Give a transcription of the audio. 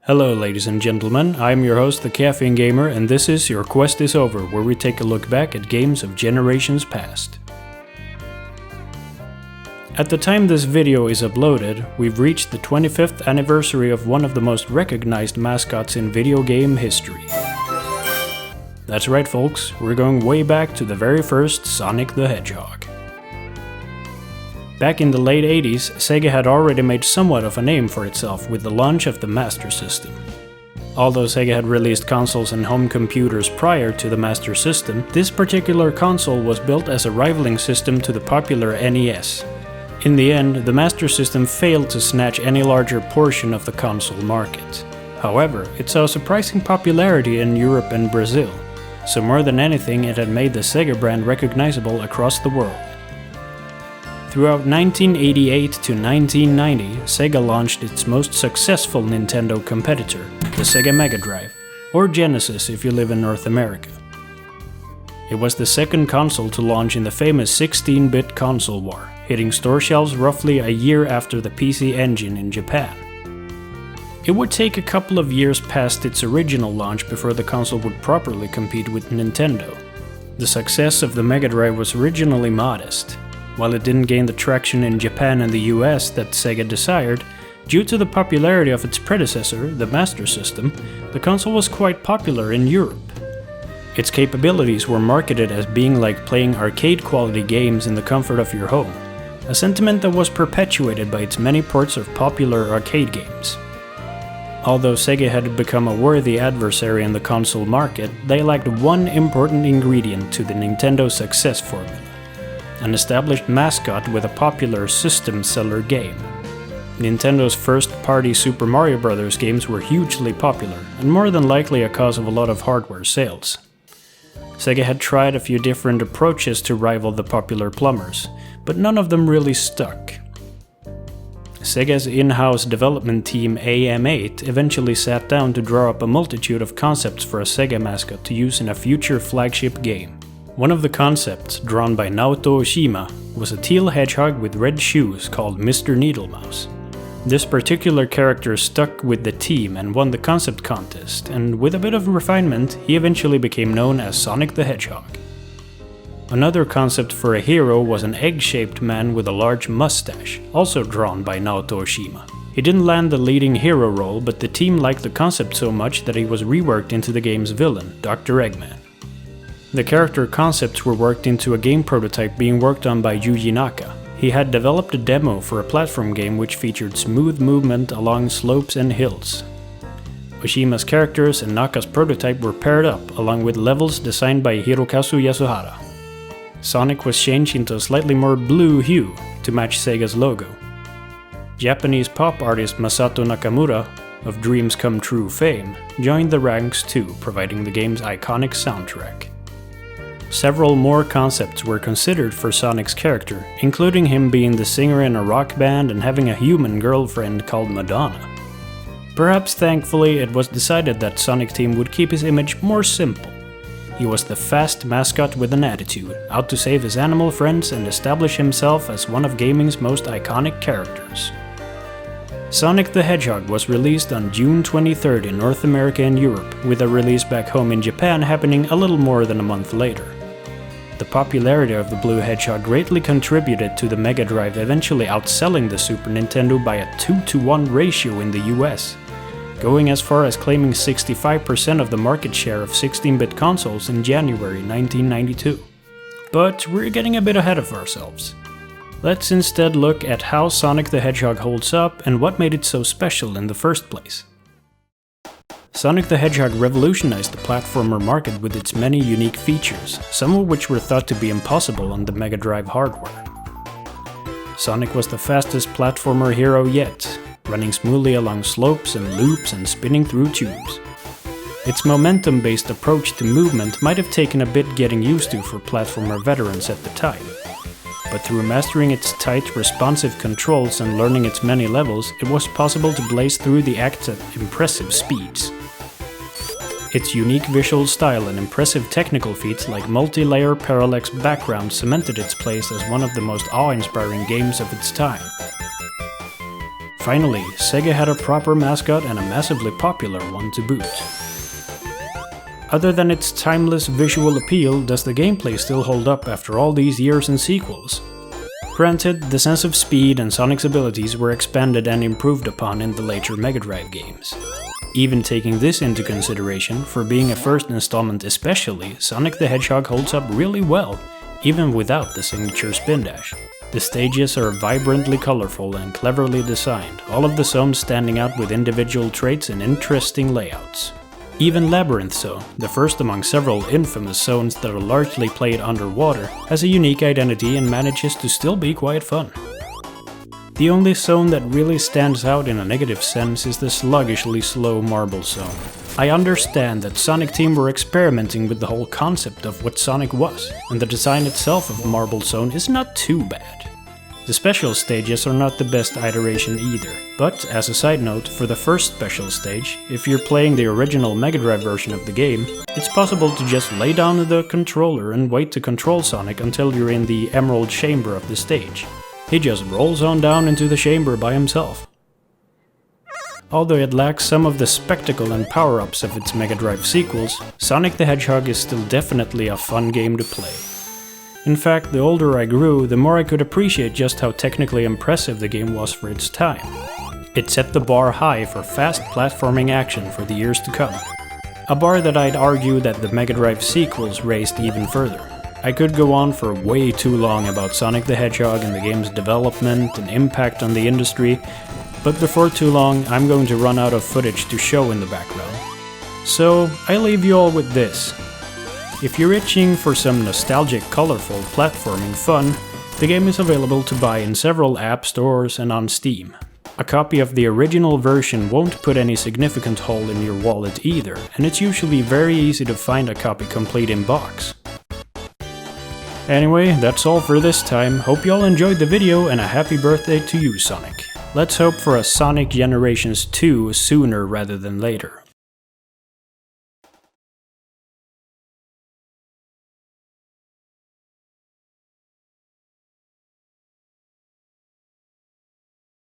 Hello ladies and gentlemen, I'm your host the Caffeine Gamer and this is Your Quest is Over, where we take a look back at games of generations past. At the time this video is uploaded, we've reached the 25th anniversary of one of the most recognized mascots in video game history. That's right folks, we're going way back to the very first Sonic the Hedgehog. Back in the late 80s, Sega had already made somewhat of a name for itself with the launch of the Master System. Although Sega had released consoles and home computers prior to the Master System, this particular console was built as a rivaling system to the popular NES. In the end, the Master System failed to snatch any larger portion of the console market. However, it saw surprising popularity in Europe and Brazil, so more than anything it had made the Sega brand recognizable across the world. Throughout 1988 to 1990, Sega launched its most successful Nintendo competitor, the Sega Mega Drive, or Genesis if you live in North America. It was the second console to launch in the famous 16-bit console war, hitting store shelves roughly a year after the PC Engine in Japan. It would take a couple of years past its original launch before the console would properly compete with Nintendo. The success of the Mega Drive was originally modest. While it didn't gain the traction in Japan and the US that Sega desired, due to the popularity of its predecessor, the Master System, the console was quite popular in Europe. Its capabilities were marketed as being like playing arcade-quality games in the comfort of your home, a sentiment that was perpetuated by its many ports of popular arcade games. Although Sega had become a worthy adversary in the console market, they lacked one important ingredient to the Nintendo success formula: an established mascot with a popular system seller game. Nintendo's first-party Super Mario Bros. Games were hugely popular, and more than likely a cause of a lot of hardware sales. Sega had tried a few different approaches to rival the popular plumbers, but none of them really stuck. Sega's in-house development team AM8 eventually sat down to draw up a multitude of concepts for a Sega mascot to use in a future flagship game. One of the concepts, drawn by Naoto Oshima, was a teal hedgehog with red shoes called Mr. Needlemouse. This particular character stuck with the team and won the concept contest, and with a bit of refinement, he eventually became known as Sonic the Hedgehog. Another concept for a hero was an egg-shaped man with a large mustache, also drawn by Naoto Oshima. He didn't land the leading hero role, but the team liked the concept so much that he was reworked into the game's villain, Dr. Eggman. The character concepts were worked into a game prototype being worked on by Yuji Naka. He had developed a demo for a platform game which featured smooth movement along slopes and hills. Oshima's characters and Naka's prototype were paired up, along with levels designed by Hirokazu Yasuhara. Sonic was changed into a slightly more blue hue to match Sega's logo. Japanese pop artist Masato Nakamura, of Dreams Come True fame, joined the ranks too, providing the game's iconic soundtrack. Several more concepts were considered for Sonic's character, including him being the singer in a rock band and having a human girlfriend called Madonna. Perhaps thankfully it was decided that Sonic Team would keep his image more simple. He was the fast mascot with an attitude, out to save his animal friends and establish himself as one of gaming's most iconic characters. Sonic the Hedgehog was released on June 23rd in North America and Europe, with a release back home in Japan happening a little more than a month later. The popularity of the Blue Hedgehog greatly contributed to the Mega Drive eventually outselling the Super Nintendo by a 2-to-1 ratio in the US, going as far as claiming 65% of the market share of 16-bit consoles in January 1992. But we're getting a bit ahead of ourselves. Let's instead look at how Sonic the Hedgehog holds up and what made it so special in the first place. Sonic the Hedgehog revolutionized the platformer market with its many unique features, some of which were thought to be impossible on the Mega Drive hardware. Sonic was the fastest platformer hero yet, running smoothly along slopes and loops and spinning through tubes. Its momentum-based approach to movement might have taken a bit getting used to for platformer veterans at the time. But through mastering its tight, responsive controls and learning its many levels, it was possible to blaze through the acts at impressive speeds. Its unique visual style and impressive technical feats like multi-layer parallax background cemented its place as one of the most awe-inspiring games of its time. Finally, Sega had a proper mascot and a massively popular one to boot. Other than its timeless visual appeal, does the gameplay still hold up after all these years and sequels? Granted, the sense of speed and Sonic's abilities were expanded and improved upon in the later Mega Drive games. Even taking this into consideration, for being a first installment especially, Sonic the Hedgehog holds up really well, even without the signature spin dash. The stages are vibrantly colorful and cleverly designed, all of the zones standing out with individual traits and interesting layouts. Even Labyrinth Zone, the first among several infamous zones that are largely played underwater, has a unique identity and manages to still be quite fun. The only zone that really stands out in a negative sense is the sluggishly slow Marble Zone. I understand that Sonic Team were experimenting with the whole concept of what Sonic was, and the design itself of Marble Zone is not too bad. The special stages are not the best iteration either, but as a side note, for the first special stage, if you're playing the original Mega Drive version of the game, it's possible to just lay down the controller and wait to control Sonic until you're in the Emerald Chamber of the stage. He just rolls on down into the chamber by himself. Although it lacks some of the spectacle and power-ups of its Mega Drive sequels, Sonic the Hedgehog is still definitely a fun game to play. In fact, the older I grew, the more I could appreciate just how technically impressive the game was for its time. It set the bar high for fast platforming action for the years to come. A bar that I'd argue that the Mega Drive sequels raised even further. I could go on for way too long about Sonic the Hedgehog and the game's development and impact on the industry, but before too long I'm going to run out of footage to show in the background. So I leave you all with this. If you're itching for some nostalgic, colorful platforming fun, the game is available to buy in several app stores and on Steam. A copy of the original version won't put any significant hole in your wallet either, and it's usually very easy to find a copy complete in box. Anyway, that's all for this time. Hope you all enjoyed the video, and a happy birthday to you, Sonic. Let's hope for a Sonic Generations 2 sooner rather than later.